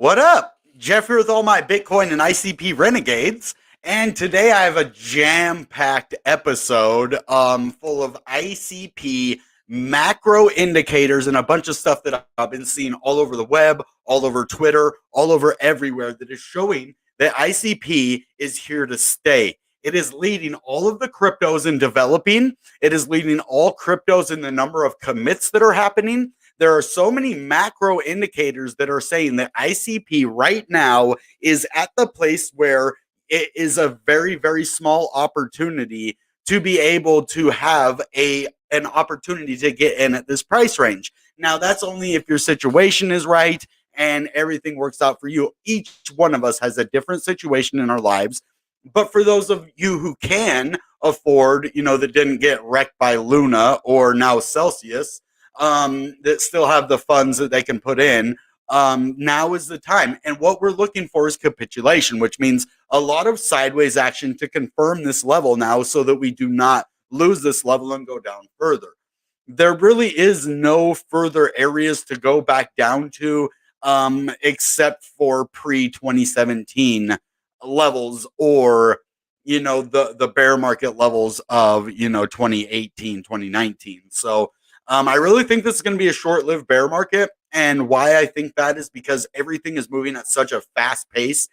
What up? Jeff here with all my Bitcoin and ICP renegades. And today I have a jam-packed episode full of ICP macro indicators and a bunch of stuff that I've been seeing all over the web, all over Twitter, all over everywhere that is showing that ICP is here to stay. It is leading all of the cryptos in developing. It is leading all cryptos in the number of commits that are happening. There are so many macro indicators that are saying that ICP right now is at the place where it is a very, very small opportunity to be able to have an opportunity to get in at this price range. Now, that's only if your situation is right and everything works out for you. Each one of us has a different situation in our lives. But for those of you who can afford, that didn't get wrecked by Luna or now Celsius, that still have the funds that they can put in, now is the time. And what we're looking for is capitulation, which means a lot of sideways action to confirm this level now so that we do not lose this level and go down further. There really is no further areas to go back down to except for pre-2017 levels or the bear market levels of 2018, 2019. So I really think this is going to be a short-lived bear market. And why I think that is because everything is moving at such a fast pace.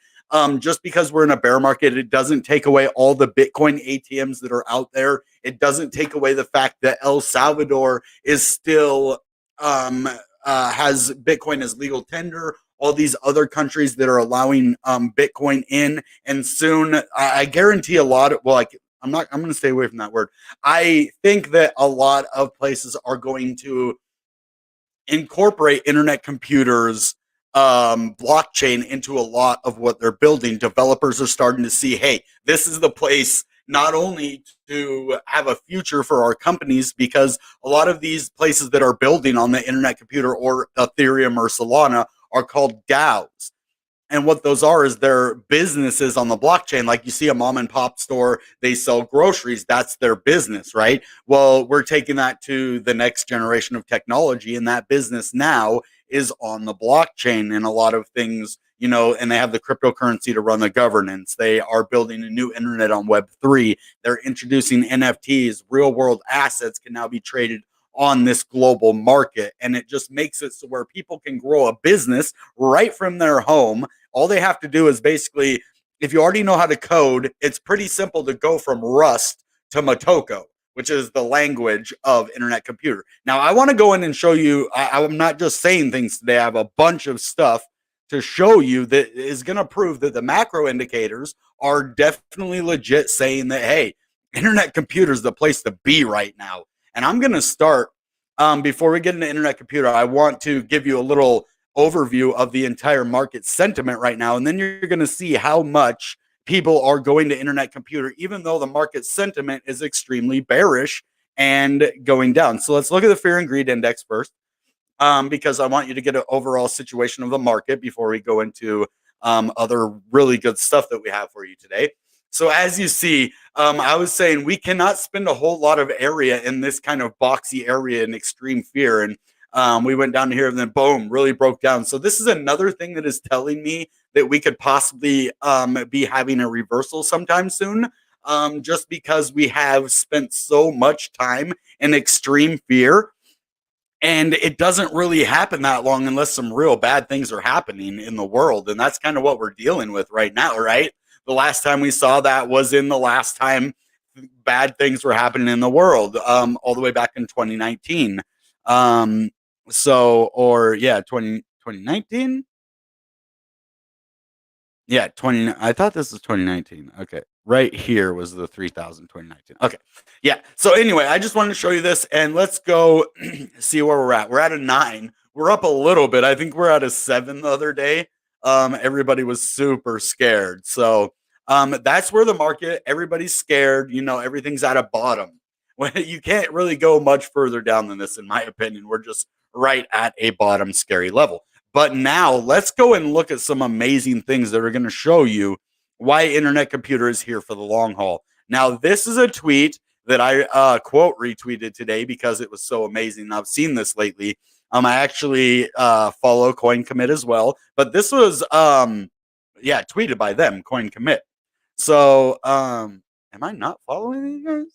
Just because we're in a bear market, it doesn't take away all the Bitcoin ATMs that are out there. It doesn't take away the fact that El Salvador is still has Bitcoin as legal tender. All these other countries that are allowing Bitcoin in, and soon I guarantee a lot of, I'm going to stay away from that word. I think that a lot of places are going to incorporate internet computers blockchain into a lot of what they're building. Developers are starting to see, hey, this is the place not only to have a future for our companies, because a lot of these places that are building on the internet computer or Ethereum or Solana are called DAOs. And what those are is their businesses on the blockchain. Like you see a mom and pop store, they sell groceries. That's their business, right? Well, we're taking that to the next generation of technology, and that business now is on the blockchain and a lot of things, and they have the cryptocurrency to run the governance. They are building a new internet on Web3. They're introducing NFTs. Real world assets can now be traded on this global market. And it just makes it so where people can grow a business right from their home. All they have to do is basically, if you already know how to code, it's pretty simple to go from Rust to Motoko, which is the language of internet computer. Now, I want to go in and show you, I'm not just saying things today. I have a bunch of stuff to show you that is going to prove that the macro indicators are definitely legit, saying that, hey, internet computer is the place to be right now. And I'm going to start, before we get into internet computer, I want to give you a little overview of the entire market sentiment right now. And then you're going to see how much people are going to internet computer, even though the market sentiment is extremely bearish and going down. So let's look at the fear and greed index first, because I want you to get an overall situation of the market before we go into other really good stuff that we have for you today. So as you see, I was saying we cannot spend a whole lot of area in this kind of boxy area in extreme fear. And we went down here and then boom, really broke down. So this is another thing that is telling me that we could possibly be having a reversal sometime soon, just because we have spent so much time in extreme fear. And it doesn't really happen that long unless some real bad things are happening in the world. And that's kind of what we're dealing with right now, right? The last time we saw that was in the last time bad things were happening in the world, all the way back in 2019. 2019? Yeah, I thought this was 2019. Okay. Right here was the 3,000 2019. Okay. Yeah. So anyway, I just wanted to show you this, and let's go see where we're at. We're at a 9. We're up a little bit. I think we're at a 7 the other day. Everybody was super scared. So that's where the market, everybody's scared. Everything's at a bottom. When you can't really go much further down than this, in my opinion. We're just right at a bottom scary level. But now let's go and look at some amazing things that are going to show you why internet computer is here for the long haul. Now, this is a tweet that I quote retweeted today because it was so amazing. I've seen this lately. I actually follow Coin Commit as well, but this was tweeted by them, Coin Commit. So am I not following these guys?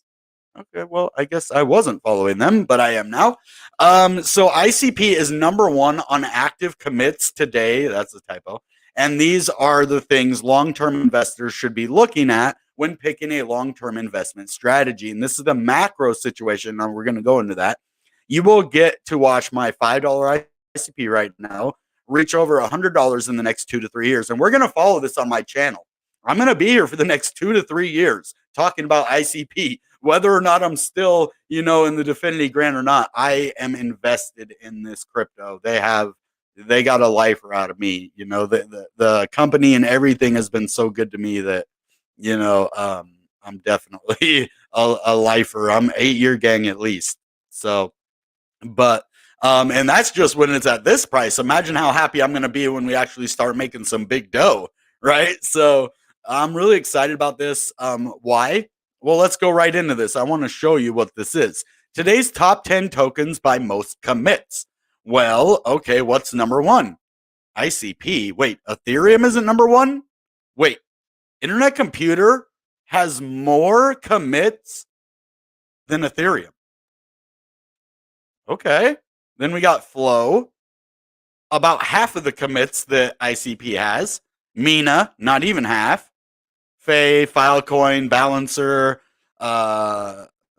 Okay, well, I guess I wasn't following them, but I am now. So ICP is number one on active commits today. That's a typo. And these are the things long-term investors should be looking at when picking a long-term investment strategy. And this is the macro situation. Now we're going to go into that. You will get to watch my $5 ICP right now reach over $100 in the next 2 to 3 years. And we're going to follow this on my channel. I'm going to be here for the next 2 to 3 years talking about ICP. Whether or not I'm still, in the Definity grant or not, I am invested in this crypto. They got a lifer out of me. The company and everything has been so good to me that, I'm definitely a lifer. I'm 8-year gang at least. So, but, and that's just when it's at this price. Imagine how happy I'm going to be when we actually start making some big dough, right? So I'm really excited about this. Why? Well, let's go right into this. I want to show you what this is. Today's top 10 tokens by most commits. Well, okay, what's number one? ICP. Wait, Ethereum isn't number one? Wait, Internet Computer has more commits than Ethereum. Okay. Then we got Flow. About half of the commits that ICP has. Mina, not even half. Faye, Filecoin, Balancer,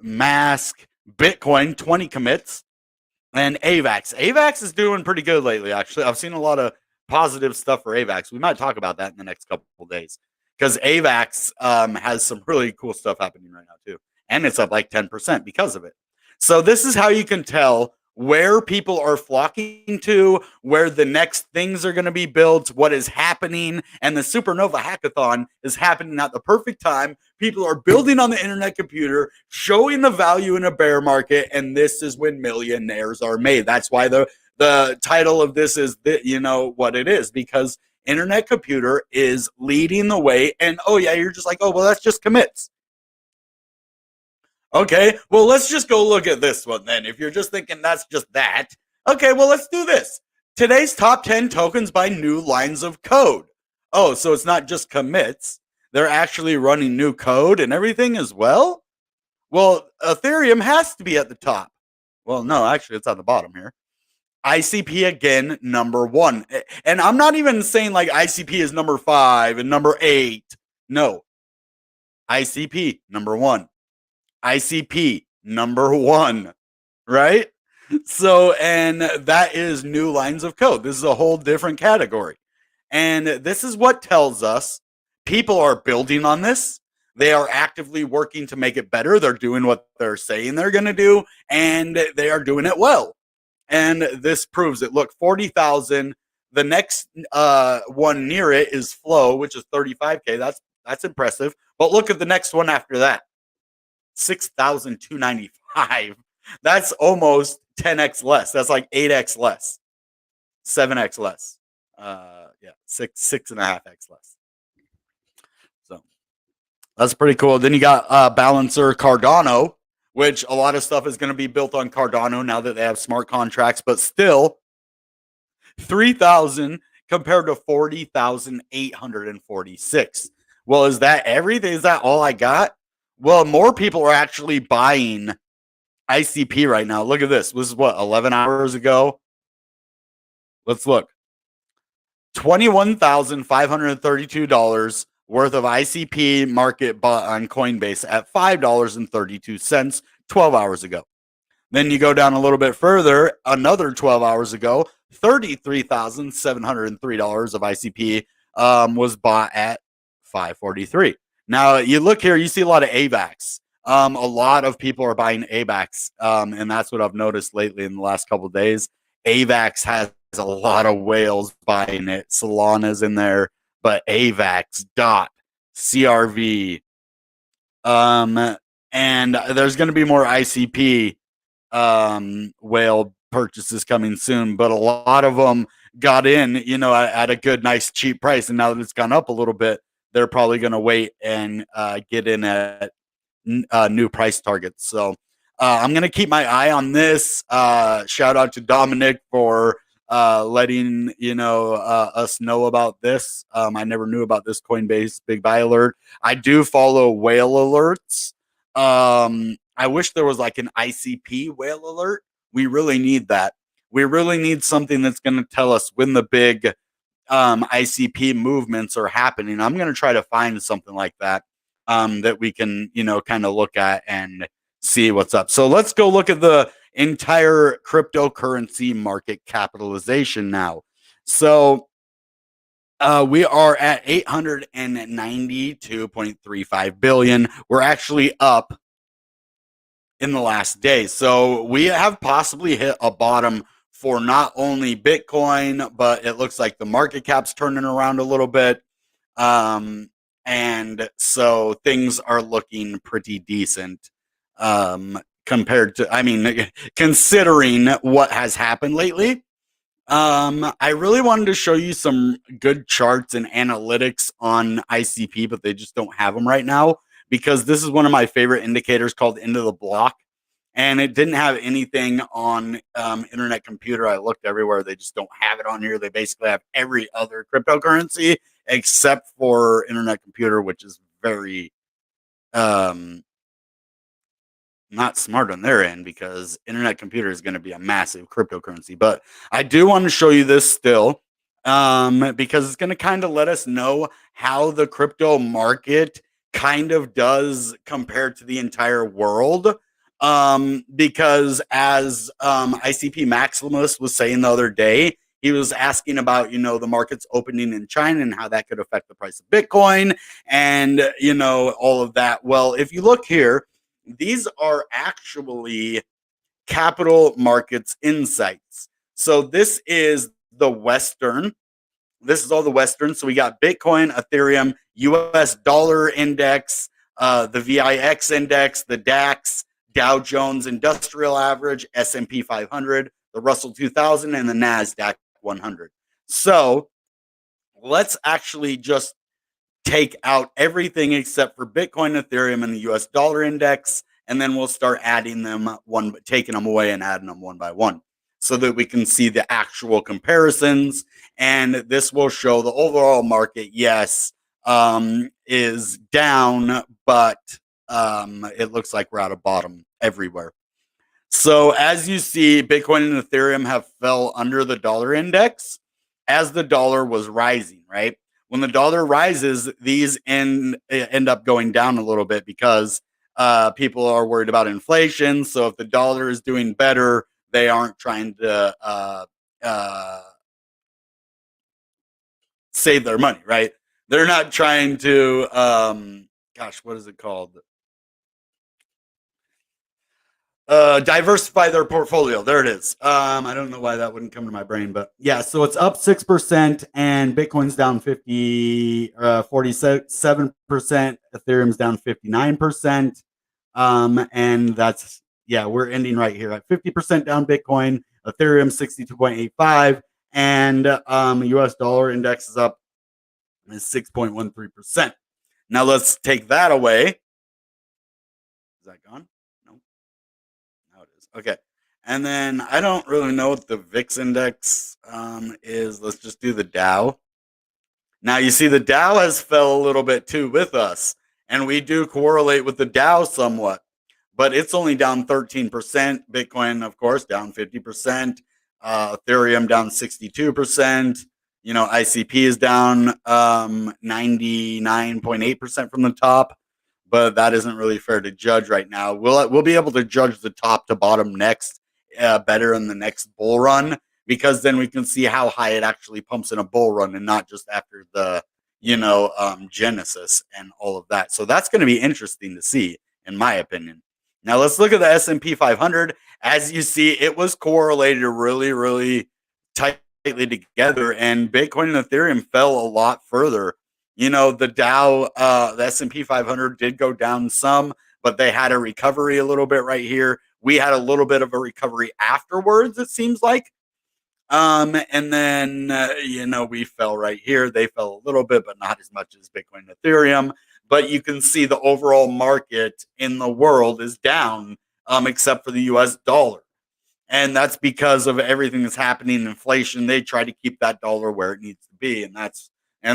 Mask, Bitcoin, 20 commits, and AVAX. AVAX is doing pretty good lately, actually. I've seen a lot of positive stuff for AVAX. We might talk about that in the next couple of days because AVAX has some really cool stuff happening right now, too. And it's up like 10% because of it. So this is how you can tell where people are flocking to, where the next things are going to be built, what is happening. And the Supernova Hackathon is happening at the perfect time. People are building on the internet computer, showing the value in a bear market. And this is when millionaires are made. That's why the title of this is, what it is, because internet computer is leading the way. And, oh, yeah, you're just like, oh, well, that's just commits. Okay, well, let's just go look at this one then. If you're just thinking that's just that. Okay, well, let's do this. Today's top 10 tokens by new lines of code. Oh, so it's not just commits. They're actually running new code and everything as well? Well, Ethereum has to be at the top. Well, no, actually, it's on the bottom here. ICP again, number one. And I'm not even saying like ICP is number 5 and number 8. No. ICP, number 1. ICP number 1, right? So, and that is new lines of code. This is a whole different category. And this is what tells us people are building on this. They are actively working to make it better. They're doing what they're saying they're going to do, and they are doing it well. And this proves it. Look, 40,000. The next one near it is Flow, which is 35K. That's impressive. But look at the next one after that. 6,295. That's almost 10x less. That's like 8x less, 7x less. 6.5x less. So that's pretty cool. Then you got Balancer Cardano, which a lot of stuff is going to be built on Cardano now that they have smart contracts, but still 3,000 compared to 40,846. Well, is that everything? Is that all I got? Well, more people are actually buying ICP right now. Look at this. This is what, 11 hours ago? Let's look. $21,532 worth of ICP market bought on Coinbase at $5.32 12 hours ago. Then you go down a little bit further, another 12 hours ago, $33,703 of ICP was bought at $5.43. Now, you look here, you see a lot of AVAX. A lot of people are buying AVAX, and that's what I've noticed lately in the last couple of days. AVAX has a lot of whales buying it. Solana's in there, but AVAX, DOT, CRV, and there's going to be more ICP whale purchases coming soon, but a lot of them got in, at a good, nice, cheap price, and now that it's gone up a little bit, they're probably going to wait and get in at new price targets. So I'm going to keep my eye on this. Shout out to Dominic for letting us know about this. I never knew about this Coinbase big buy alert. I do follow whale alerts. I wish there was like an ICP whale alert. We really need that. We really need something that's going to tell us when the big ICP movements are happening. I'm going to try to find something like that that we can, kind of look at and see what's up. So let's go look at the entire cryptocurrency market capitalization now. So we are at 892.35 billion. We're actually up in the last day. So we have possibly hit a bottom for not only Bitcoin, but it looks like the market cap's turning around a little bit. And so things are looking pretty decent compared to, considering what has happened lately. I really wanted to show you some good charts and analytics on ICP, but they just don't have them right now because this is one of my favorite indicators called Into the Block. And it didn't have anything on Internet Computer. I looked everywhere. They just don't have it on here. They basically have every other cryptocurrency except for Internet Computer, which is very not smart on their end because Internet Computer is going to be a massive cryptocurrency. But I do want to show you this still because it's going to kind of let us know how the crypto market kind of does compared to the entire world. Because as ICP Maximus was saying the other day, he was asking about, the markets opening in China and how that could affect the price of Bitcoin and, all of that. Well, if you look here, these are actually capital markets insights. So this is the Western. This is all the Western. So we got Bitcoin, Ethereum, US dollar index, the VIX index, the DAX, Dow Jones Industrial Average, S&P 500, the Russell 2000, and the NASDAQ 100. So let's actually just take out everything except for Bitcoin, Ethereum, and the US dollar index, and then we'll start adding them taking them away and adding them one by one so that we can see the actual comparisons. And this will show the overall market, yes, is down, but it looks like we're at a bottom everywhere. So as you see, Bitcoin and Ethereum have fell under the dollar index as the dollar was rising, right? When the dollar rises, these end up going down a little bit because people are worried about inflation. So if the dollar is doing better, they aren't trying to save their money, right? They're not trying to, what is it called? Diversify their portfolio. There it is. I don't know why that wouldn't come to my brain, but yeah, so it's up 6% and Bitcoin's down 47%. Ethereum's down 59%. And that's, we're ending right here at 50% down Bitcoin, Ethereum 62.85, and US dollar index is up 6.13%. Now let's take that away. Is that gone? No. Now it is. Okay. And then I don't really know what the VIX index is. Let's just do the Dow. Now you see the Dow has fell a little bit too with us, and we do correlate with the Dow somewhat, but it's only down 13%. Bitcoin, of course, down 50%. Ethereum down 62%. ICP is down 99.8% from the top, but that isn't really fair to judge right now. We'll be able to judge the top to bottom next, better in the next bull run, because then we can see how high it actually pumps in a bull run and not just after the, Genesis and all of that. So that's going to be interesting to see, in my opinion. Now let's look at the S&P 500. As you see, it was correlated really, really tightly together, and Bitcoin and Ethereum fell a lot further. The Dow, the S&P 500 did go down some, but they had a recovery a little bit right here. We had a little bit of a recovery afterwards, it seems like. And then, we fell right here. They fell a little bit, but not as much as Bitcoin and Ethereum. But you can see the overall market in the world is down except for the US dollar. And that's because of everything that's happening in inflation. They try to keep that dollar where it needs to be, and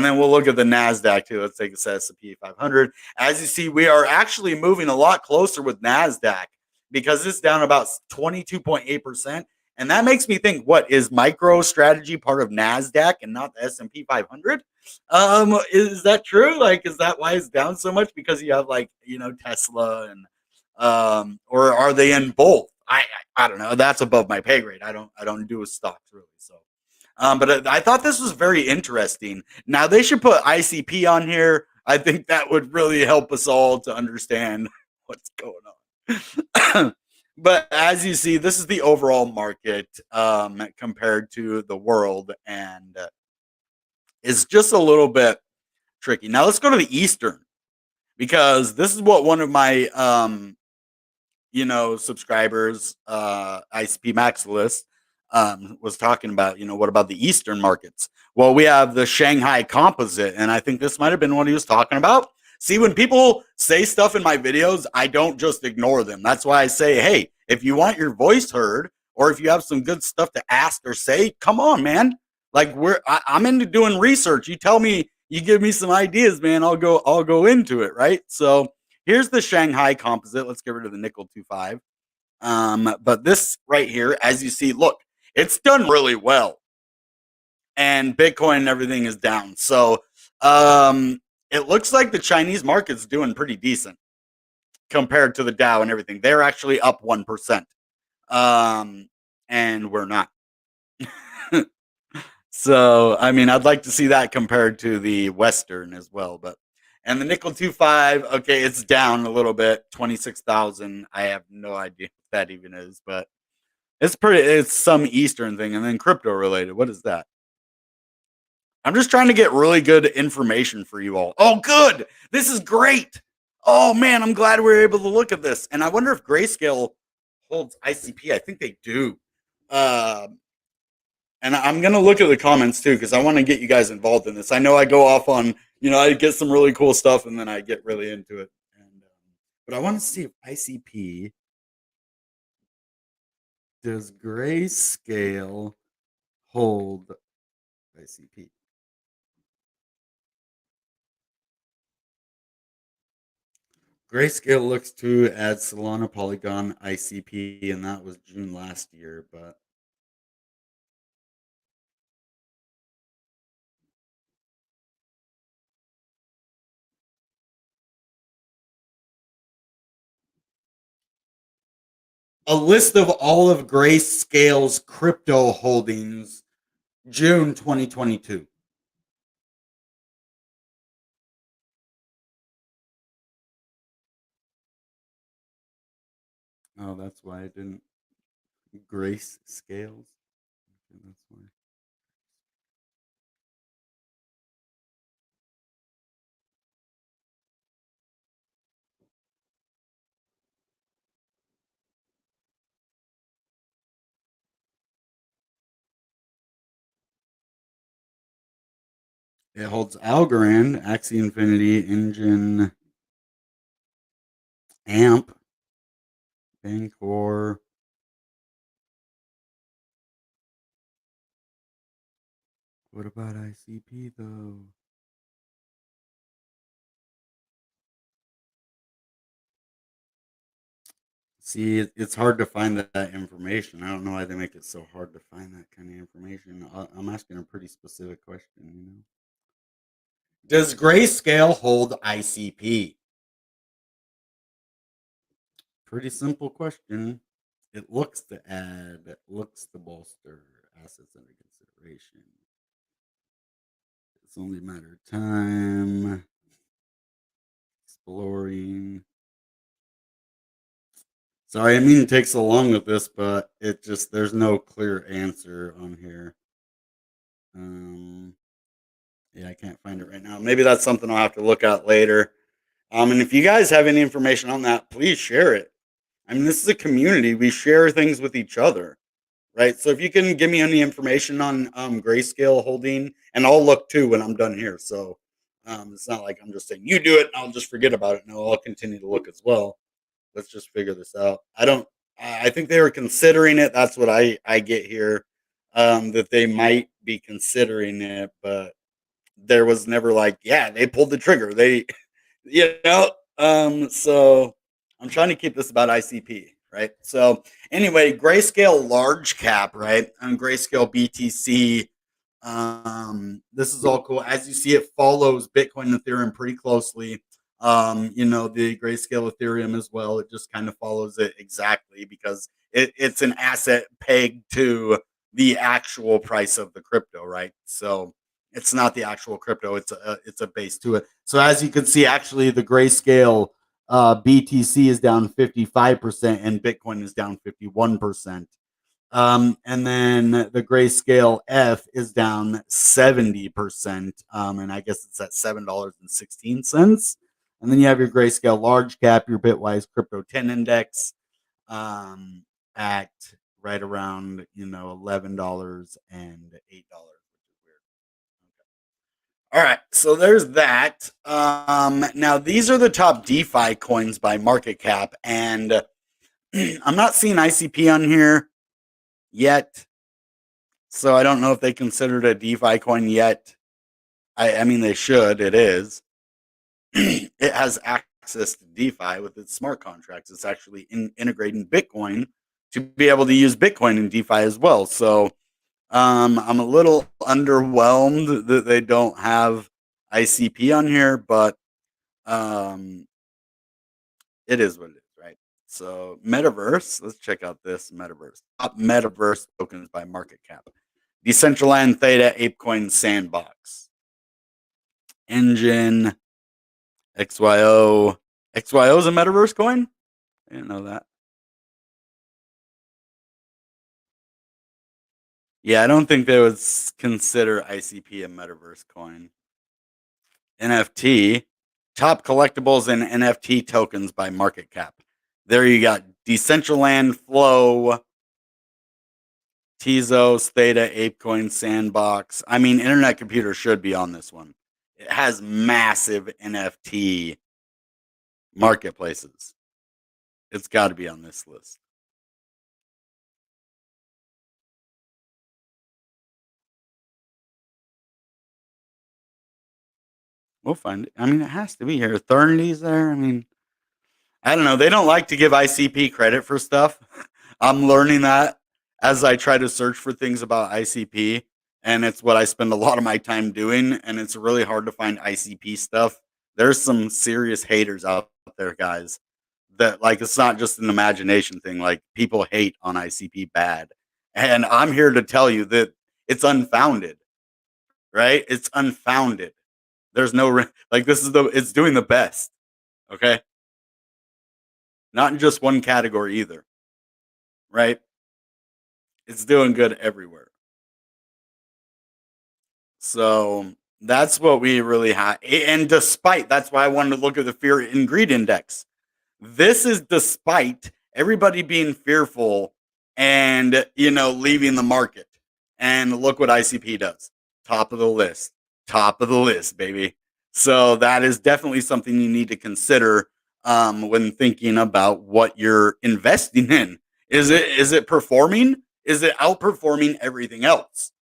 then we'll look at the Nasdaq too. Let's take a S&P 500. As you see, we are actually moving a lot closer with Nasdaq because it's down about 22.8%, and that makes me think: what is micro strategy part of Nasdaq and not the S&P 500? Is that true? Like, is that why it's down so much? Because you have like Tesla and or are they in both? I don't know. That's above my pay grade. I don't do with stocks really. So, but I thought this was very interesting. Now they should put ICP on here. I think that would really help us all to understand what's going on. But as you see, this is the overall market compared to the world, and it's just a little bit tricky. Now let's go to the Eastern because this is what one of my subscribers, ICP Maximalist, was talking about. What about the Eastern markets? Well, we have the Shanghai Composite, and I think this might have been what he was talking about. See, when people say stuff in my videos, I don't just ignore them. That's why I say, hey, if you want your voice heard, or if you have some good stuff to ask or say, come on, man. Like I'm into doing research. You tell me, you give me some ideas, man. I'll go into it, right? So here's the Shanghai Composite. Let's get rid of the nickel 25. But this right here, as you see, look, it's done really well, and Bitcoin and everything is down. So it looks like the Chinese market's doing pretty decent compared to the Dow and everything. They're actually up 1%, and we're not. So, I mean, I'd like to see that compared to the Western as well. And the nickel 25, okay, it's down a little bit, 26,000. I have no idea what that even is, but it's some Eastern thing. And then crypto related. What is that? I'm just trying to get really good information for you all. Oh, good. This is great. Oh, man, I'm glad we were able to look at this. And I wonder if Grayscale holds ICP. I think they do. And I'm going to look at the comments too, because I want to get you guys involved in this. I know I go off on, I get some really cool stuff and then I get really into it. But I want to see if ICP, does Grayscale hold ICP? Grayscale looks to add Solana, Polygon, ICP, and that was June last year, but a list of all of Grayscale's crypto holdings, June 2022. Oh, that's why I didn't. Grace scales. Okay, that's why. It holds Algorand, Axie Infinity, Engine, AMP, Bancor. What about ICP though? See, it's hard to find that information. I don't know why they make it so hard to find that kind of information. I'm asking a pretty specific question. Does Grayscale hold ICP? Pretty simple question. It looks to add, it looks to bolster assets under consideration. It's only a matter of time. Exploring. Sorry, I mean it takes so long with this, but there's no clear answer on here. Yeah, I can't find it right now. Maybe that's something I'll have to look at later. And if you guys have any information on that, please share it. I mean, this is a community. We share things with each other, right? So if you can give me any information on Grayscale holding, and I'll look too when I'm done here. So it's not like I'm just saying you do it and I'll just forget about it. No, I'll continue to look as well. let's just figure this out. I think they were considering it. That's what I get here. That they might be considering it, but there was never like, yeah, they pulled the trigger. They, you know, so I'm trying to keep this about ICP, right? So anyway, grayscale large cap, right? And grayscale BTC. This is all cool. As you see, it follows Bitcoin and Ethereum pretty closely. The grayscale Ethereum as well. It just kind of follows it exactly because it's an asset pegged to the actual price of the crypto, right? So it's not the actual crypto; it's a base to it. So as you can see, actually, the grayscale BTC is down 55% and Bitcoin is down 51%. And then the grayscale F is down 70%. And I guess it's at $7.16. And then you have your grayscale large cap, your Bitwise crypto 10 index, at right around, $11 and $8, which is weird. All right, so there's that. Now these are the top DeFi coins by market cap, and I'm not seeing ICP on here yet, so I don't know if they considered a DeFi coin yet. I mean, they should. It is. It has access to DeFi with its smart contracts. It's actually integrating Bitcoin to be able to use Bitcoin in DeFi as well. So I'm a little underwhelmed that they don't have ICP on here, but it is what it is, right? So Metaverse, let's check out this Metaverse. Top Metaverse tokens by market cap. Decentraland, Theta, ApeCoin, Sandbox. Engine, XYO. XYO is a Metaverse coin? I didn't know that. Yeah, I don't think they would consider ICP a Metaverse coin. NFT, top collectibles and NFT tokens by market cap. There you got Decentraland, Flow, Tezos, Theta, ApeCoin, Sandbox. I mean, Internet Computer should be on this one. It has massive NFT marketplaces. It's got to be on this list. We'll find it. I mean, it has to be here. Eternity's there. I mean, I don't know. They don't like to give ICP credit for stuff. I'm learning that as I try to search for things about ICP, and it's what I spend a lot of my time doing. And it's really hard to find ICP stuff. There's some serious haters out there, guys. That like it's not just an imagination thing. Like people hate on ICP bad, and I'm here to tell you that it's unfounded. Right? It's unfounded. There's no like this is it's doing the best. Okay, not in just one category either. Right? It's doing good everywhere. So that's what we really have. And despite that's why I wanted to look at the fear and greed index. This is despite everybody being fearful and leaving the market. And look what ICP does. Top of the list. Top of the list, baby. So that is definitely something you need to consider when thinking about what you're investing in. Is it performing? Is it outperforming everything else?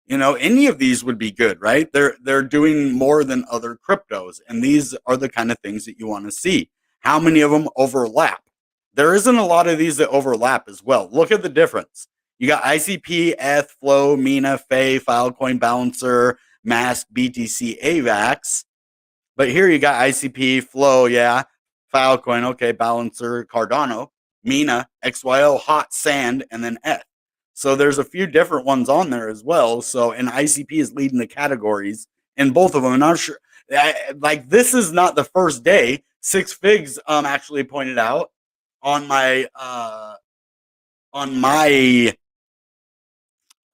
Any of these would be good, right? They're doing more than other cryptos, and these are the kind of things that you want to see. How many of them overlap? There isn't a lot of these that overlap as well. Look at the difference. You got ICP, ETH, Flow, Mina, Fei, Filecoin, Balancer, Mask, BTC, AVAX. But here you got ICP, Flow, yeah, Filecoin, okay, Balancer, Cardano, Mina, XYO, Hot, Sand, and then ETH. So there's a few different ones on there as well. So, and ICP is leading the categories in both of them. And I'm sure, like, this is not the first day. Six Figs actually pointed out on my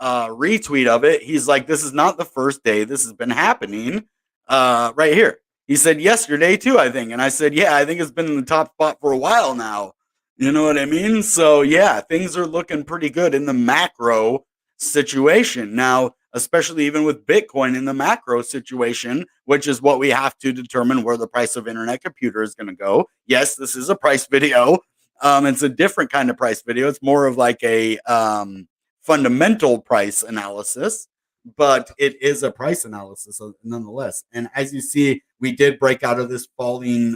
retweet of it. He's like, this is not the first day. This has been happening right here. He said yesterday too, I think. And I said, yeah, I think it's been in the top spot for a while now. You know what I mean? So yeah, things are looking pretty good in the macro situation. Now, especially even with Bitcoin in the macro situation, which is what we have to determine where the price of internet computer is going to go. Yes, this is a price video. It's a different kind of price video. It's more of like a fundamental price analysis, but it is a price analysis nonetheless. And as you see, we did break out of this falling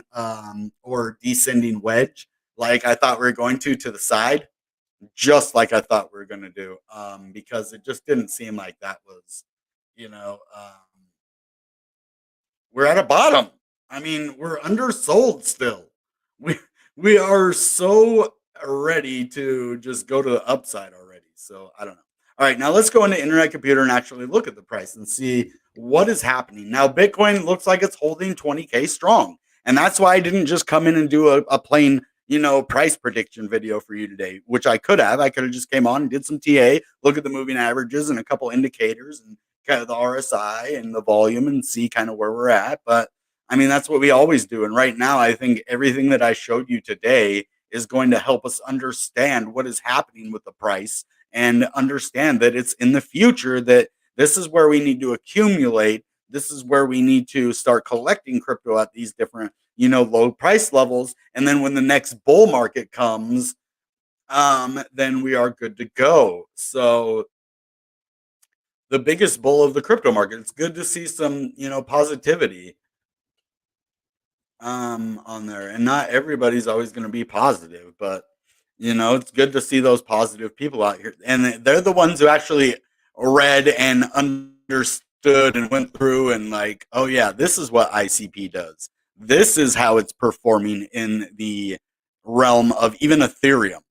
or descending wedge, like I thought we were going to the side, just like I thought we were going to do, because it just didn't seem like that was, you know, we're at a bottom. I mean, we're undersold still. We we are so ready to just go to the upside already. So I don't know. All right, now let's go into Internet Computer and actually look at the price and see what is happening. Now, Bitcoin looks like it's holding 20K strong. And that's why I didn't just come in and do a plain, price prediction video for you today, which I could have. I could have just came on and did some TA, look at the moving averages and a couple indicators and kind of the RSI and the volume and see kind of where we're at. But I mean, that's what we always do. And right now, I think everything that I showed you today is going to help us understand what is happening with the price and understand that it's in the future that this is where we need to accumulate. This is where we need to start collecting crypto at these different, low price levels. And then when the next bull market comes, then we are good to go. So the biggest bull of the crypto market, it's good to see some, positivity on there. And not everybody's always going to be positive, but it's good to see those positive people out here. And they're the ones who actually read and understood and went through and like, oh yeah, this is what ICP does. This is how it's performing in the realm of even Ethereum,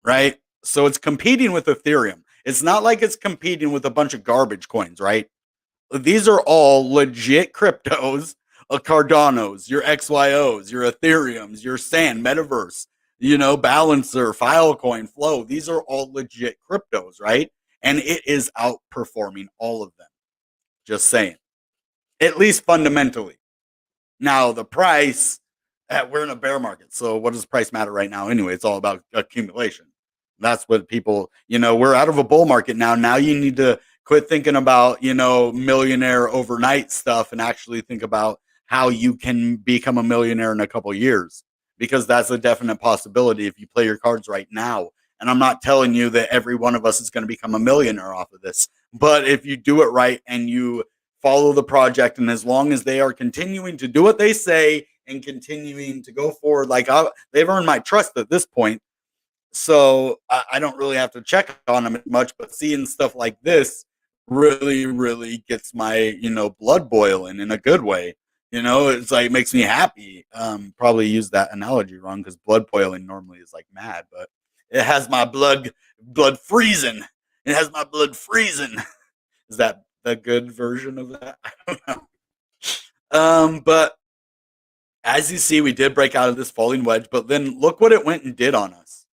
right? So it's competing with Ethereum. It's not like it's competing with a bunch of garbage coins, right? These are all legit cryptos, Cardanos, your XYOs, your Ethereums, your Sand, Metaverse, Balancer, Filecoin, Flow. These are all legit cryptos, right? And it is outperforming all of them. Just saying. At least fundamentally. Now, the price, we're in a bear market. So what does price matter right now anyway? It's all about accumulation. That's what people, we're out of a bull market now. Now you need to quit thinking about, millionaire overnight stuff and actually think about how you can become a millionaire in a couple years, because that's a definite possibility if you play your cards right now. And I'm not telling you that every one of us is going to become a millionaire off of this, but if you do it right and you follow the project, and as long as they are continuing to do what they say and continuing to go forward, like they've earned my trust at this point. So I don't really have to check on them much, but seeing stuff like this really, really gets my, blood boiling in a good way. It's like makes me happy. Probably use that analogy wrong because blood boiling normally is like mad, but it has my blood freezing. It has my blood freezing. Is that the good version of that? I don't know. But as you see, we did break out of this falling wedge, but then look what it went and did on us.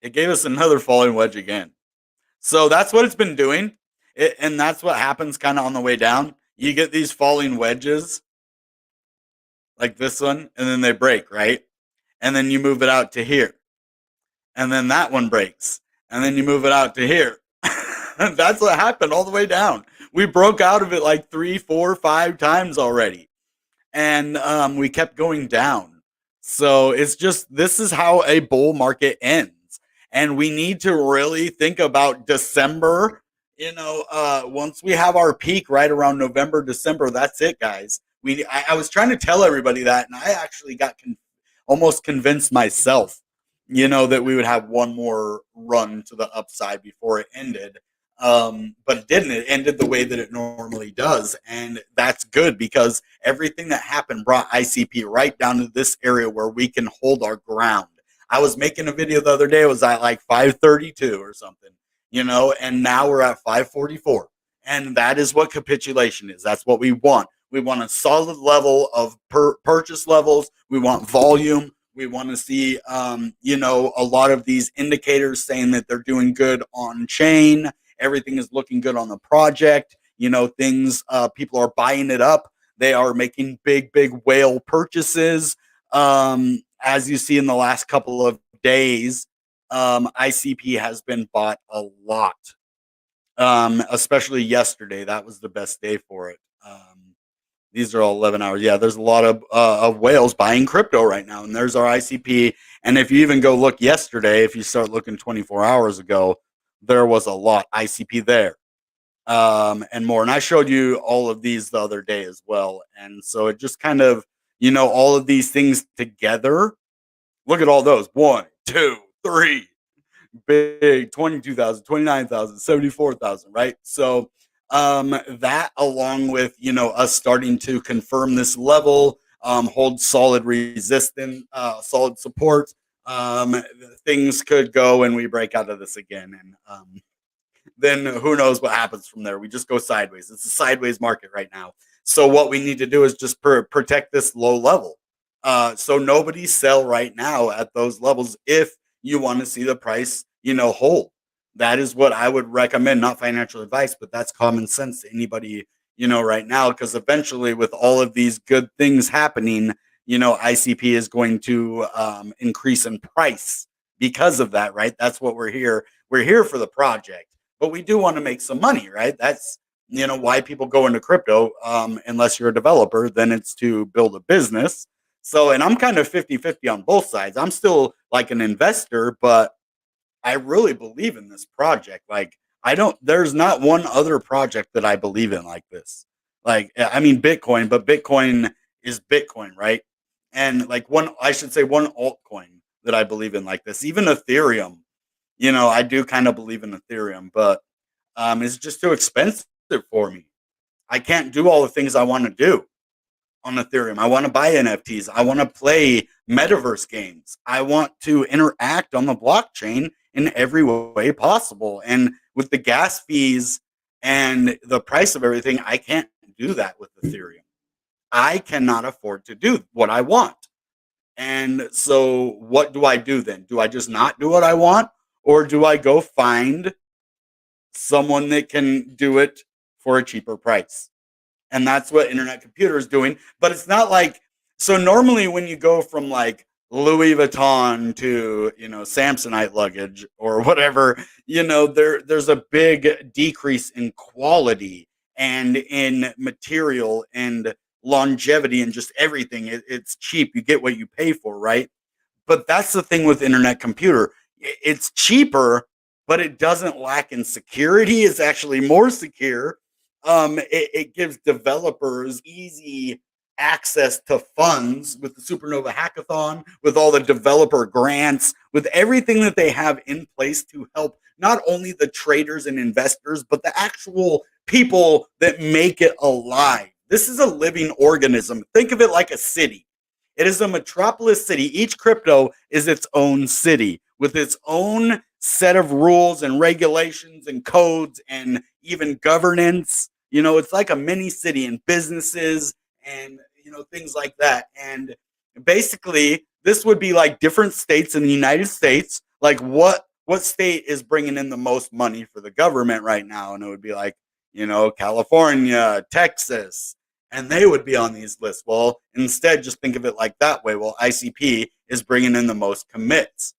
It gave us another falling wedge again. So that's what it's been doing. And that's what happens kind of on the way down. You get these falling wedges like this one, and then they break, right? And then you move it out to here. And then that one breaks. And then you move it out to here. That's what happened all the way down. We broke out of it like 3, 4, 5 times already. And we kept going down. So it's just, this is how a bull market ends. And we need to really think about December. Once we have our peak right around November, December, that's it, guys. I was trying to tell everybody that, and I actually got almost convinced myself, that we would have one more run to the upside before it ended. But it didn't. It ended the way that it normally does. And that's good because everything that happened brought ICP right down to this area where we can hold our ground. I was making a video the other day. It was at like 532 or something, and now we're at 544. And that is what capitulation is. That's what we want. We want a solid level of purchase levels. We want volume. We want to see, a lot of these indicators saying that they're doing good on chain. Everything is looking good on the project. Things, people are buying it up. They are making big, big whale purchases. As you see in the last couple of days, ICP has been bought a lot. Especially yesterday. That was the best day for it. These are all 11 hours. Yeah, there's a lot of whales buying crypto right now, and there's our ICP. And if you even go look yesterday, if you start looking 24 hours ago, there was a lot ICP there, and more. And I showed you all of these the other day as well. And so it just kind of, all of these things together. Look at all those. One, two, three, big 22,000, 29,000, 74,000, right? So that along with, us starting to confirm this level, hold solid resistance, solid support, things could go and we break out of this again. And then who knows what happens from there. We just go sideways. It's a sideways market right now. So what we need to do is just protect this low level. So nobody sell right now at those levels if you want to see the price, hold. That is what I would recommend, not financial advice, but that's common sense to anybody, right now, because eventually with all of these good things happening, ICP is going to increase in price because of that, right? That's what we're here. We're here for the project, but we do want to make some money, right? That's, why people go into crypto. Unless you're a developer, then it's to build a business. So, and I'm kind of 50-50 on both sides. I'm still like an investor, but I really believe in this project. Like, there's not one other project that I believe in like this. Like, I mean, Bitcoin, but Bitcoin is Bitcoin, right? And like I should say one altcoin that I believe in like this, even Ethereum, I do kind of believe in Ethereum, but it's just too expensive for me. I can't do all the things I want to do on Ethereum. I want to buy NFTs. I want to play metaverse games. I want to interact on the blockchain in every way possible. And with the gas fees and the price of everything, I can't do that with Ethereum. I cannot afford to do what I want. And so what do I do then? Do I just not do what I want? Or do I go find someone that can do it for a cheaper price? And that's what Internet Computer is doing. But it's not like, so normally when you go from like Louis Vuitton to, Samsonite luggage or whatever, there's a big decrease in quality and in material and longevity and just everything. It's cheap. You get what you pay for, right? But that's the thing with Internet Computer. It's cheaper, but it doesn't lack in security. It's actually more secure. It gives developers easy access to funds with the Supernova Hackathon, with all the developer grants, with everything that they have in place to help not only the traders and investors, but the actual people that make it alive. This is a living organism. Think of it like a city. It is a metropolis city. Each crypto is its own city with its own set of rules and regulations and codes and even governance. It's like a mini city and businesses and, things like that. And basically, this would be like different states in the United States. Like what state is bringing in the most money for the government right now? And it would be like, California, Texas, and they would be on these lists. Well, instead, just think of it like that way. Well, ICP is bringing in the most commits,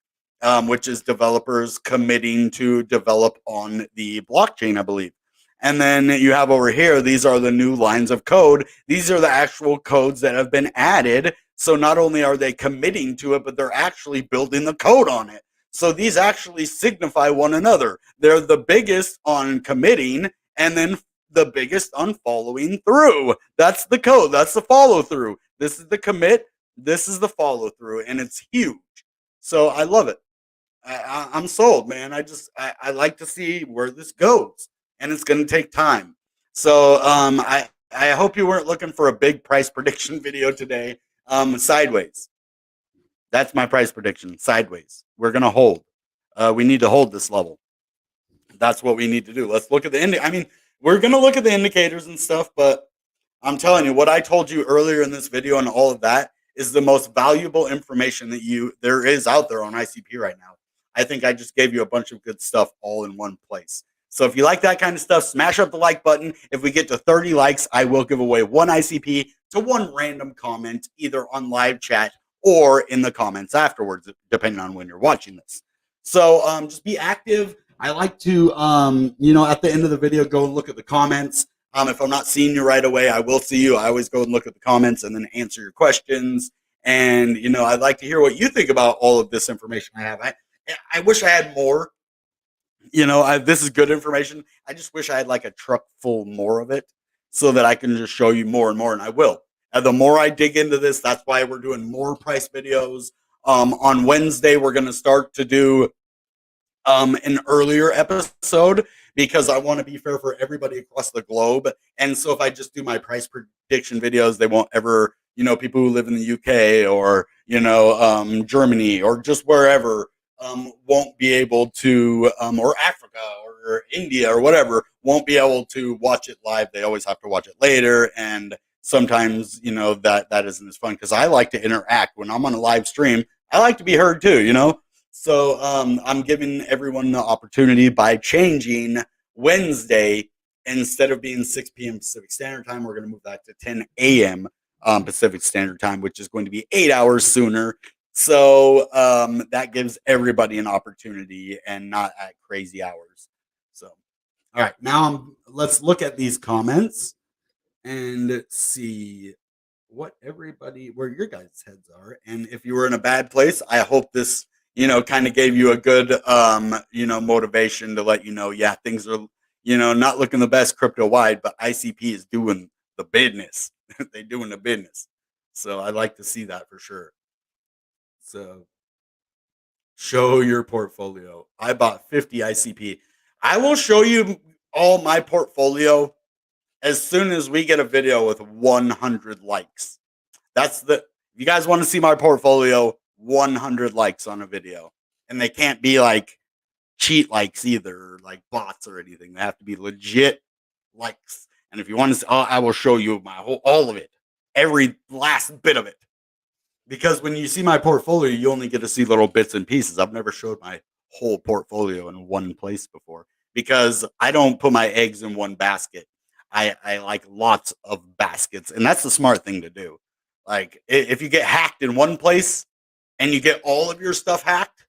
which is developers committing to develop on the blockchain, I believe. And then you have over here, these are the new lines of code. These are the actual codes that have been added. So not only are they committing to it, but they're actually building the code on it. So these actually signify one another. They're the biggest on committing and then the biggest on following through. That's the code. That's the follow through. This is the commit. This is the follow through. And it's huge. So I love it. I'm sold, man. I like to see where this goes, and it's going to take time. So I hope you weren't looking for a big price prediction video today. Sideways. That's my price prediction. Sideways. We're going to hold. We need to hold this level. That's what we need to do. Let's look at we're going to look at the indicators and stuff, but I'm telling you, what I told you earlier in this video and all of that is the most valuable information that there is out there on ICP right now. I think I just gave you a bunch of good stuff all in one place. So if you like that kind of stuff, smash up the like button. If we get to 30 likes, I will give away one ICP to one random comment, either on live chat or in the comments afterwards, depending on when you're watching this. So just be active. I like to, at the end of the video, go and look at the comments. If I'm not seeing you right away, I will see you. I always go and look at the comments and then answer your questions. And, I'd like to hear what you think about all of this information I have. I wish I had more. This is good information. I just wish I had like a truck full more of it so that I can just show you more and more, and I will. And the more I dig into this, that's why we're doing more price videos. On Wednesday, we're going to start to do an earlier episode because I want to be fair for everybody across the globe. And so if I just do my price prediction videos, they won't ever, people who live in the UK or, Germany or just wherever won't be able to, or Africa or India or whatever, won't be able to watch it live. They always have to watch it later. And sometimes, that isn't as fun because I like to interact when I'm on a live stream. I like to be heard too. So I'm giving everyone the opportunity by changing Wednesday instead of being 6 p.m. Pacific Standard Time. We're going to move that to 10 a.m. Pacific Standard Time, which is going to be 8 hours sooner. So that gives everybody an opportunity and not at crazy hours. So, all right, now let's look at these comments and see where your guys' heads are. And if you were in a bad place, I hope this kind of gave you a good motivation to let you know, yeah, things are not looking the best crypto wide, but ICP is doing the business. They're doing the business. So I'd like to see that for sure. So show your portfolio. I bought 50 ICP. I will show you all my portfolio as soon as we get a video with 100 likes. If you guys want to see my portfolio, 100 likes on a video. And they can't be like cheat likes either, like bots or anything. They have to be legit likes. And if you want to see, I will show you all of it, every last bit of it. Because when you see my portfolio, you only get to see little bits and pieces. I've never showed my whole portfolio in one place before because I don't put my eggs in one basket. I like lots of baskets, and that's the smart thing to do. Like if you get hacked in one place and you get all of your stuff hacked,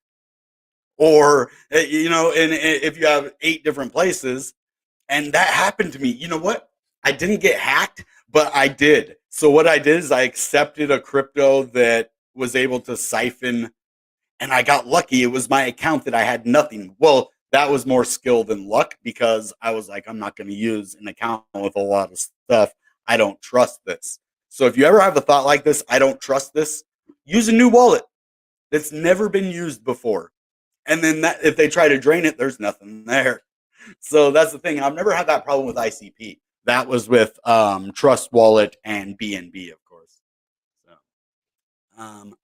or and if you have 8 different places, and that happened to me. You know what? I didn't get hacked, but I did. So what I did is I accepted a crypto that was able to siphon, and I got lucky. It was my account that I had nothing. Well, that was more skill than luck because I was like, I'm not going to use an account with a lot of stuff. I don't trust this. So if you ever have a thought like this, I don't trust this, use a new wallet that's never been used before. And then if they try to drain it, there's nothing there. So that's the thing. I've never had that problem with ICP. That was with Trust Wallet and BNB, of course. So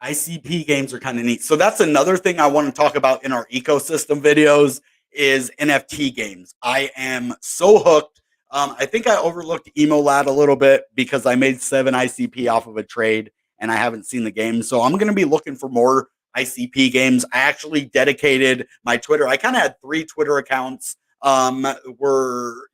ICP games are kind of neat. So that's another thing I want to talk about in our ecosystem videos is NFT games. I am so hooked. I think I overlooked EmoLad a little bit because I made 7 ICP off of a trade and I haven't seen the game. So I'm going to be looking for more ICP games. I actually dedicated my Twitter. I kind of had 3 Twitter accounts. Were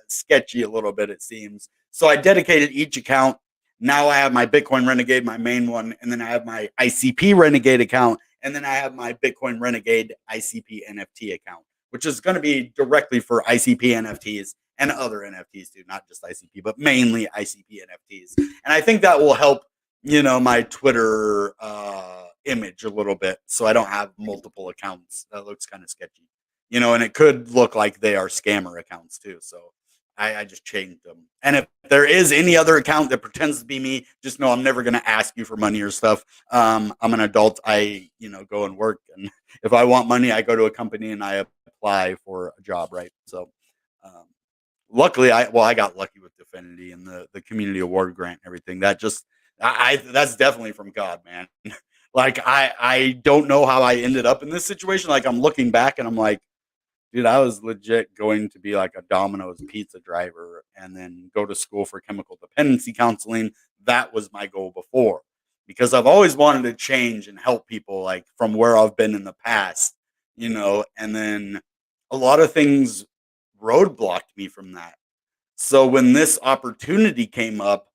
sketchy a little bit, it seems. So I dedicated each account. Now I have my Bitcoin Renegade, my main one, and then I have my ICP Renegade account, and then I have my Bitcoin Renegade ICP NFT account, which is going to be directly for ICP NFTs and other NFTs too, not just ICP, but mainly ICP NFTs. And I think that will help, my Twitter image a little bit, so I don't have multiple accounts. That looks kind of sketchy. And it could look like they are scammer accounts too. So I just changed them. And if there is any other account that pretends to be me, just know I'm never going to ask you for money or stuff. I'm an adult. I, go and work. And if I want money, I go to a company and I apply for a job, right? So luckily, I got lucky with Definity and the community award grant and everything. That's definitely from God, man. Like, I don't know how I ended up in this situation. Like, I'm looking back and I'm like, dude, I was legit going to be like a Domino's pizza driver and then go to school for chemical dependency counseling. That was my goal before because I've always wanted to change and help people like from where I've been in the past, and then a lot of things roadblocked me from that. So when this opportunity came up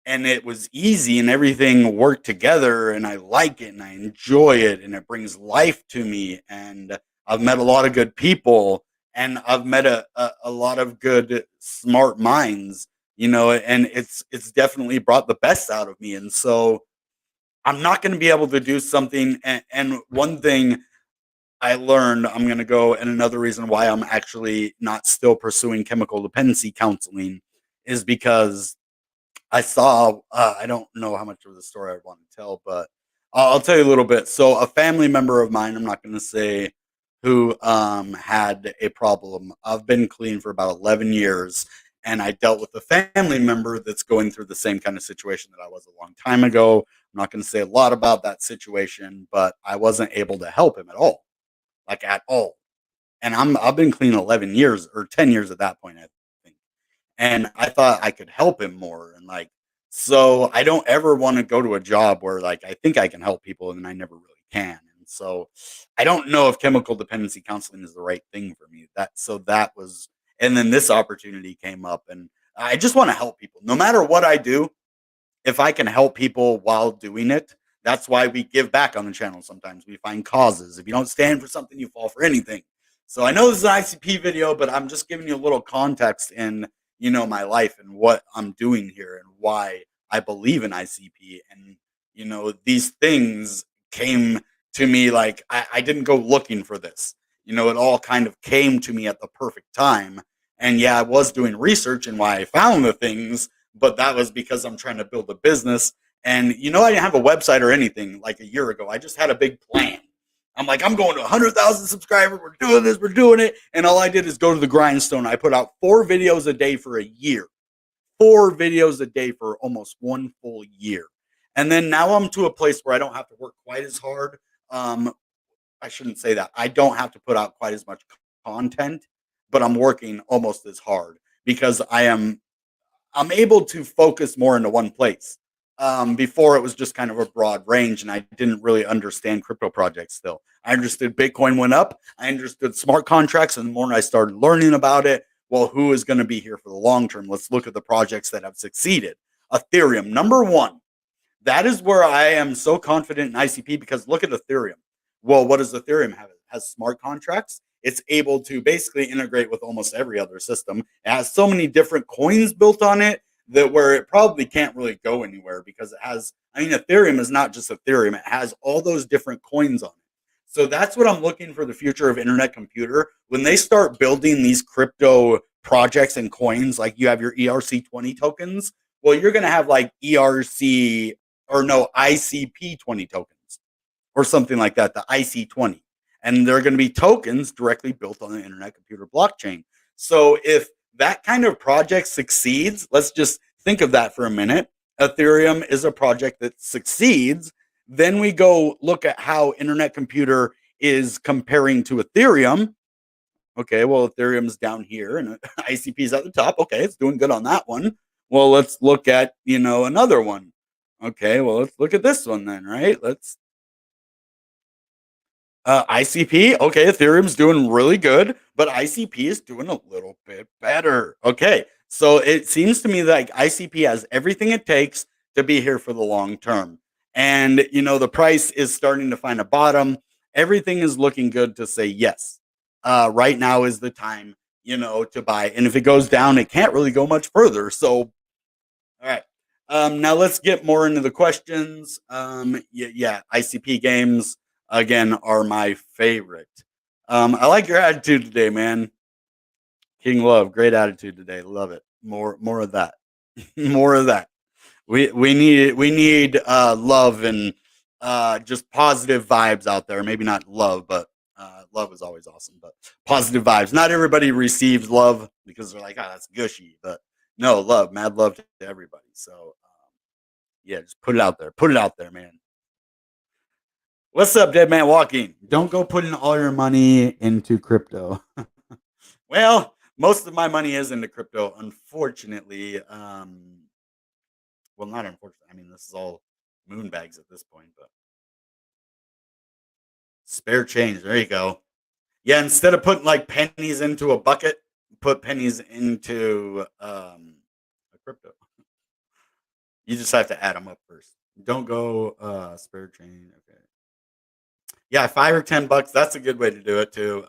and it was easy and everything worked together and I like it and I enjoy it and it brings life to me and I've met a lot of good people, and I've met a lot of good, smart minds, and it's definitely brought the best out of me. And so I'm not going to be able to do something. And one thing I learned, I'm going to go, and another reason why I'm actually not still pursuing chemical dependency counseling is because I saw, I don't know how much of the story I want to tell, but I'll tell you a little bit. So, a family member of mine, I'm not going to say who, had a problem. I've been clean for about 11 years, and I dealt with a family member that's going through the same kind of situation that I was a long time ago. I'm not going to say a lot about that situation, but I wasn't able to help him at all, like at all. And I've been clean 11 years or 10 years at that point, I think. And I thought I could help him more, and like, so I don't ever want to go to a job where like I think I can help people and I never really can. And so I don't know if chemical dependency counseling is the right thing for me. That was, and then this opportunity came up, and I just want to help people no matter what I do. If I can help people while doing it, that's why we give back on the channel. Sometimes we find causes. If you don't stand for something, you fall for anything. So I know this is an ICP video, but I'm just giving you a little context in, my life and what I'm doing here and why I believe in ICP. And, these things came to me like I didn't go looking for this. It all kind of came to me at the perfect time. And yeah, I was doing research and why I found the things, but that was because I'm trying to build a business. And I didn't have a website or anything like a year ago. I just had a big plan. I'm like, I'm going to 100,000 subscribers. We're doing this. We're doing it. And all I did is go to the grindstone. I put out 4 videos a day for a year, 4 videos a day for almost one full year. And then now I'm to a place where I don't have to work quite as hard. Um, I shouldn't say that. I don't have to put out quite as much content, but I'm working almost as hard because I'm able to focus more into one place. Before it was just kind of a broad range, and I didn't really understand crypto projects. Still, I understood Bitcoin went up. I understood smart contracts, and the more I started learning about it, well, who is going to be here for the long term? Let's look at the projects that have succeeded. Ethereum, number one. That is where I am so confident in ICP because look at Ethereum. Well, what does Ethereum have? It has smart contracts. It's able to basically integrate with almost every other system. It has so many different coins built on it that where it probably can't really go anywhere because it has, I mean, Ethereum is not just Ethereum, it has all those different coins on it. So that's what I'm looking for the future of internet computer. When they start building these crypto projects and coins, like you have your ERC20 tokens, well, you're going to have like ERC or no, ICP 20 tokens or something like that, the IC20. And they're going to be tokens directly built on the internet computer blockchain. So if that kind of project succeeds, let's just think of that for a minute. Ethereum is a project that succeeds. Then we go look at how internet computer is comparing to Ethereum. Okay, well, Ethereum's down here and ICP is at the top. Okay, it's doing good on that one. Well, let's look at, another one. Okay, well, let's look at this one then, right? ICP, okay, Ethereum's doing really good, but ICP is doing a little bit better. Okay, so it seems to me like ICP has everything it takes to be here for the long term. And, the price is starting to find a bottom. Everything is looking good to say yes. Right now is the time, to buy. And if it goes down, it can't really go much further. So, all right. Now let's get more into the questions. Yeah, ICP games again are my favorite. I like your attitude today, man. King Love, great attitude today. Love it. More of that. More of that. We need love and just positive vibes out there. Maybe not love, but love is always awesome. But positive vibes. Not everybody receives love because they're like, oh, that's gushy. But no, love, mad love to everybody. So yeah, just put it out there. Put it out there, man. What's up, Dead Man Walking? Don't go putting all your money into crypto. Well, most of my money is into crypto, unfortunately. Well, not unfortunately. I mean, this is all moon bags at this point, but spare change. There you go. Yeah, instead of putting like pennies into a bucket, put pennies into a crypto. You just have to add them up first. Don't go spare change. Okay. Yeah, 5 or 10 bucks. That's a good way to do it too.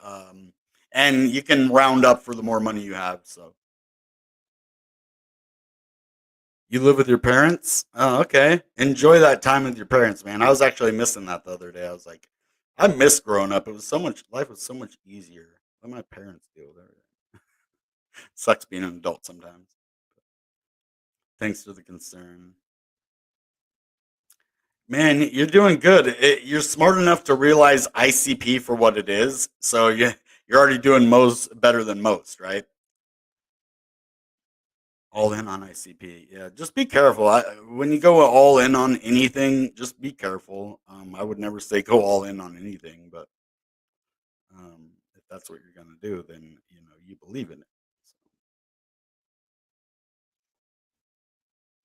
And you can round up for the more money you have. So you live with your parents? Oh, okay. Enjoy that time with your parents, man. I was actually missing that the other day. I was like, I miss growing up. It was so much. Life was so much easier. Let my parents deal with everything. Sucks being an adult sometimes. Thanks for the concern. Man, you're doing good. You're smart enough to realize ICP for what it is. So you're already doing most better than most, right? All in on ICP. Yeah, just be careful. When you go all in on anything, just be careful. I would never say go all in on anything, but if that's what you're gonna do, then you believe in it.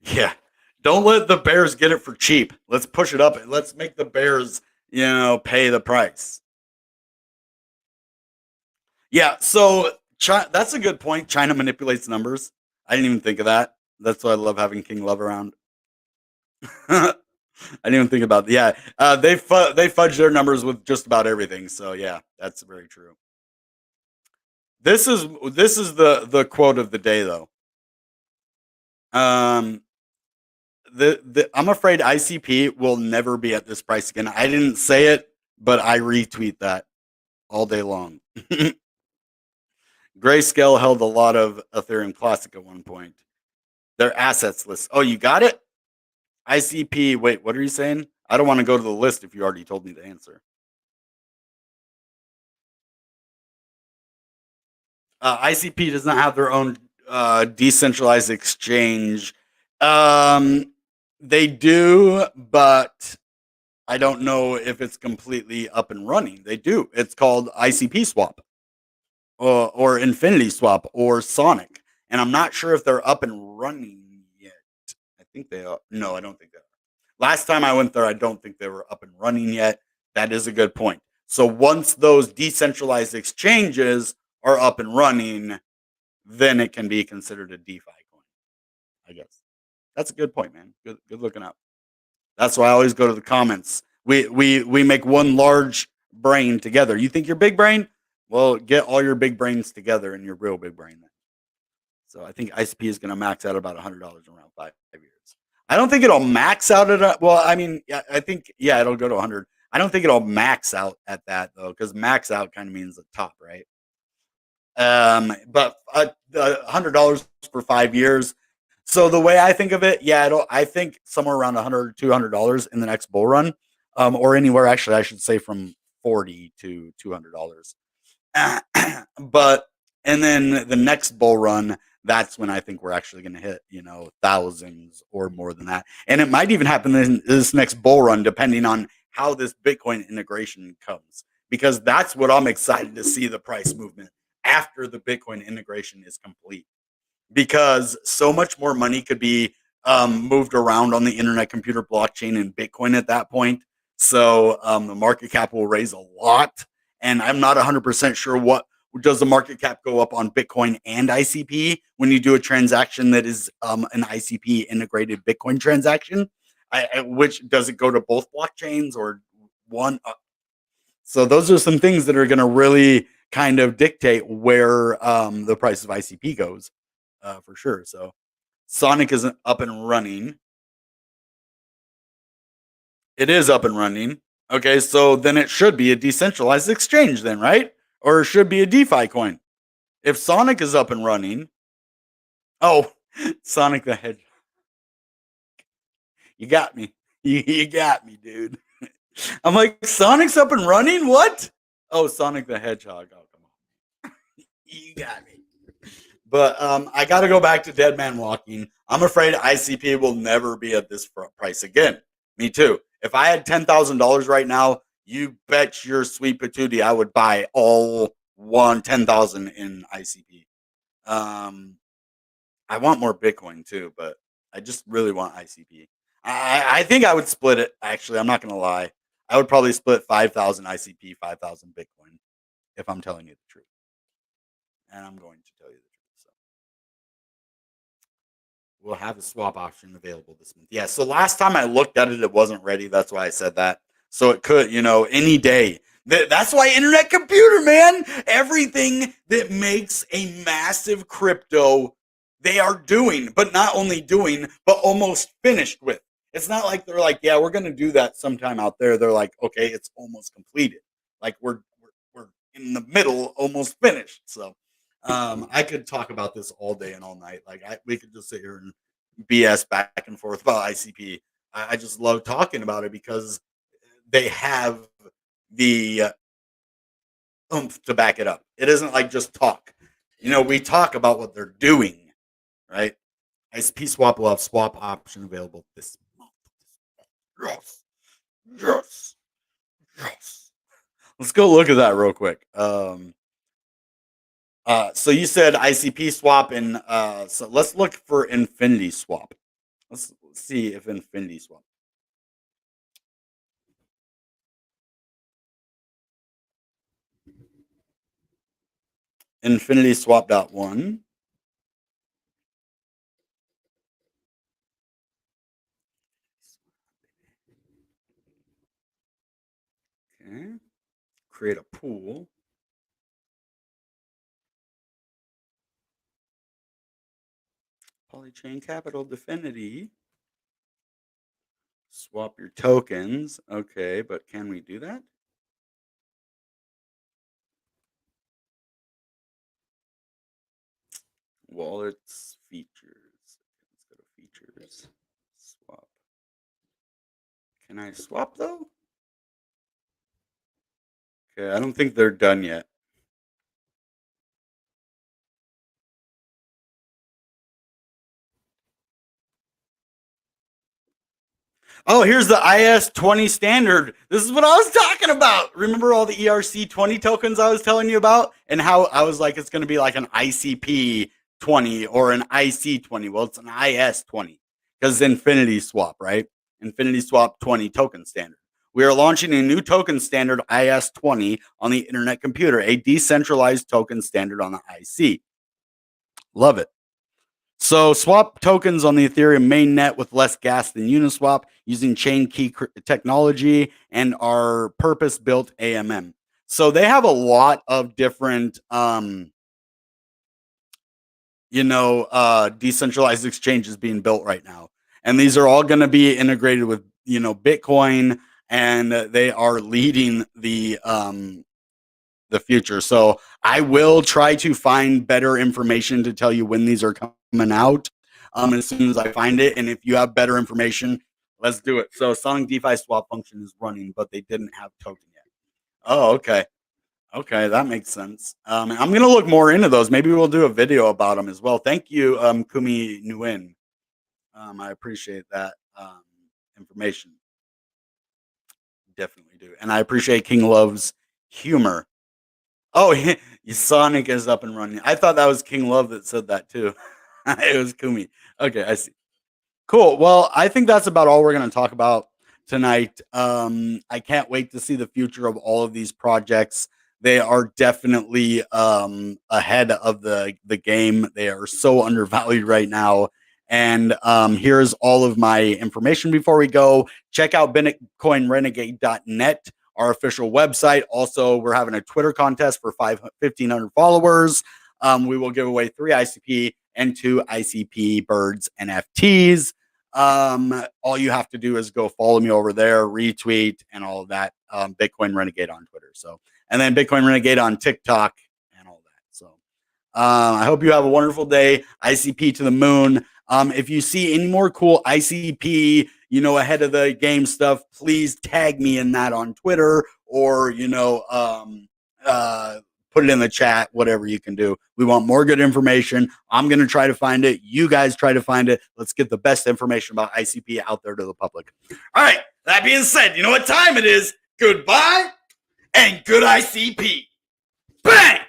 Yeah, don't let the Bears get it for cheap. Let's push it up. Let's make the Bears, pay the price. Yeah, so that's a good point. China manipulates numbers. I didn't even think of that. That's why I love having King Love around. I didn't even think about that. Yeah, they fudge their numbers with just about everything. So yeah, that's very true. This is the quote of the day though. Um, I'm afraid ICP will never be at this price again. I didn't say it, but I retweet that all day long. Grayscale held a lot of Ethereum Classic at one point. Their assets list. Oh, you got it? ICP. Wait, what are you saying? I don't want to go to the list if you already told me the answer. ICP does not have their own decentralized exchange. Um, they do, but I don't know if it's completely up and running. They do. It's called ICP Swap or Infinity Swap or Sonic, and I'm not sure if they're up and running yet. I think they are. No, I don't think they are. Last time I went there, I don't think they were up and running yet. That is a good point. So once those decentralized exchanges are up and running, then it can be considered a DeFi coin, I guess. That's a good point, man. Good looking up. That's why I always go to the comments. We make one large brain together. You think you're big brain? Well, get all your big brains together and your real big brain. Then. So I think ICP is going to max out about $100 in around 5 years. I don't think it'll max out at well. I mean, I think it'll go to 100. I don't think it'll max out at that though, because max out kind of means the top, right? But $100 for 5 years. So the way I think of it, I think somewhere around $100 to $200 in the next bull run, or anywhere actually, I should say from 40 to $200. But and then the next bull run, that's when I think we're actually going to hit, thousands or more than that. And it might even happen in this next bull run, depending on how this Bitcoin integration comes, because that's what I'm excited to see the price movement after the Bitcoin integration is complete, because so much more money could be moved around on the internet, computer, blockchain, and Bitcoin at that point. So the market cap will raise a lot. And I'm not 100% sure what does the market cap go up on Bitcoin and ICP when you do a transaction that is an ICP integrated Bitcoin transaction. Which does it go to both blockchains or one? So those are some things that are going to really kind of dictate where the price of ICP goes, for sure. So Sonic isn't up and running. It is up and running. Okay, so then it should be a decentralized exchange, then, right? Or it should be a DeFi coin. If Sonic is up and running, oh, Sonic the Hedgehog, you got me. You got me, dude. I'm like, Sonic's up and running? What? Oh, Sonic the Hedgehog. Oh, come on. You got me. But I got to go back to Dead Man Walking. I'm afraid ICP will never be at this price again. Me too. If I had $10,000 right now, you bet your sweet patootie I would buy all 10,000 in ICP. Um, I want more Bitcoin too, but I just really want ICP. I think I would split it. Actually, I'm not gonna lie. I would probably split 5,000 ICP, 5,000 Bitcoin, if I'm telling you the truth. And I'm going to tell you the truth. So we'll have a swap option available this month. Yeah. So last time I looked at it, it wasn't ready. That's why I said that. So it could, any day. That's why internet computer, man. Everything that makes a massive crypto, they are doing, but not only doing, but almost finished with. It's not like they're like, yeah, we're going to do that sometime out there. They're like, okay, it's almost completed. Like we're in the middle, almost finished. So I could talk about this all day and all night. Like we could just sit here and BS back and forth about ICP. I just love talking about it because they have the oomph to back it up. It isn't like just talk. We talk about what they're doing, right? ICP swap will have swap option available this month. Yes, yes, yes. Let's go look at that real quick. So you said ICP swap, and so let's look for Infinity swap. Let's see if Infinity swap. Infinity swap.1. Okay. Create a pool. Polychain Capital Definity. Swap your tokens. Okay, but can we do that? Wallets features. Let's go to features. Swap. Can I swap though? Okay, I don't think they're done yet. Oh, here's the IS-20 standard. This is what I was talking about. Remember all the ERC-20 tokens I was telling you about? And how I was like, it's going to be like an ICP-20 or an IC-20. Well, it's an IS-20 because Infinity Swap, right? Infinity Swap 20 token standard. We are launching a new token standard, IS-20, on the Internet Computer, a decentralized token standard on the IC. Love it. So swap tokens on the Ethereum mainnet with less gas than Uniswap using chain key technology and our purpose-built AMM. So they have a lot of different, decentralized exchanges being built right now. And these are all going to be integrated with, Bitcoin, and they are leading the future. So I will try to find better information to tell you when these are coming out as soon as I find it. And if you have better information, let's do it. So Sonic DeFi swap function is running, but they didn't have token yet. Oh, okay. Okay, that makes sense. I'm going to look more into those. Maybe we'll do a video about them as well. Thank you, Kumi Nguyen. I appreciate that information. Definitely do. And I appreciate King Love's humor. Oh, Sonic is up and running. I thought that was King Love that said that too. It was Kumi. Okay, I see. Cool. Well, I think that's about all we're going to talk about tonight. I can't wait to see the future of all of these projects. They are definitely ahead of the game. They are so undervalued right now. And here's all of my information before we go. Check out BitcoinRenegade.net, our official website. Also, we're having a Twitter contest for 1,500 followers. We will give away 3 ICP and 2 ICP Birds NFTs. All you have to do is go follow me over there, retweet, and all of that. Bitcoin Renegade on Twitter. So, and then Bitcoin Renegade on TikTok and all that. So, I hope you have a wonderful day. ICP to the moon. If you see any more cool ICP, ahead of the game stuff, please tag me in that on Twitter or, put it in the chat, whatever you can do. We want more good information. I'm going to try to find it. You guys try to find it. Let's get the best information about ICP out there to the public. All right. That being said, you know what time it is? Goodbye and good ICP. Bang!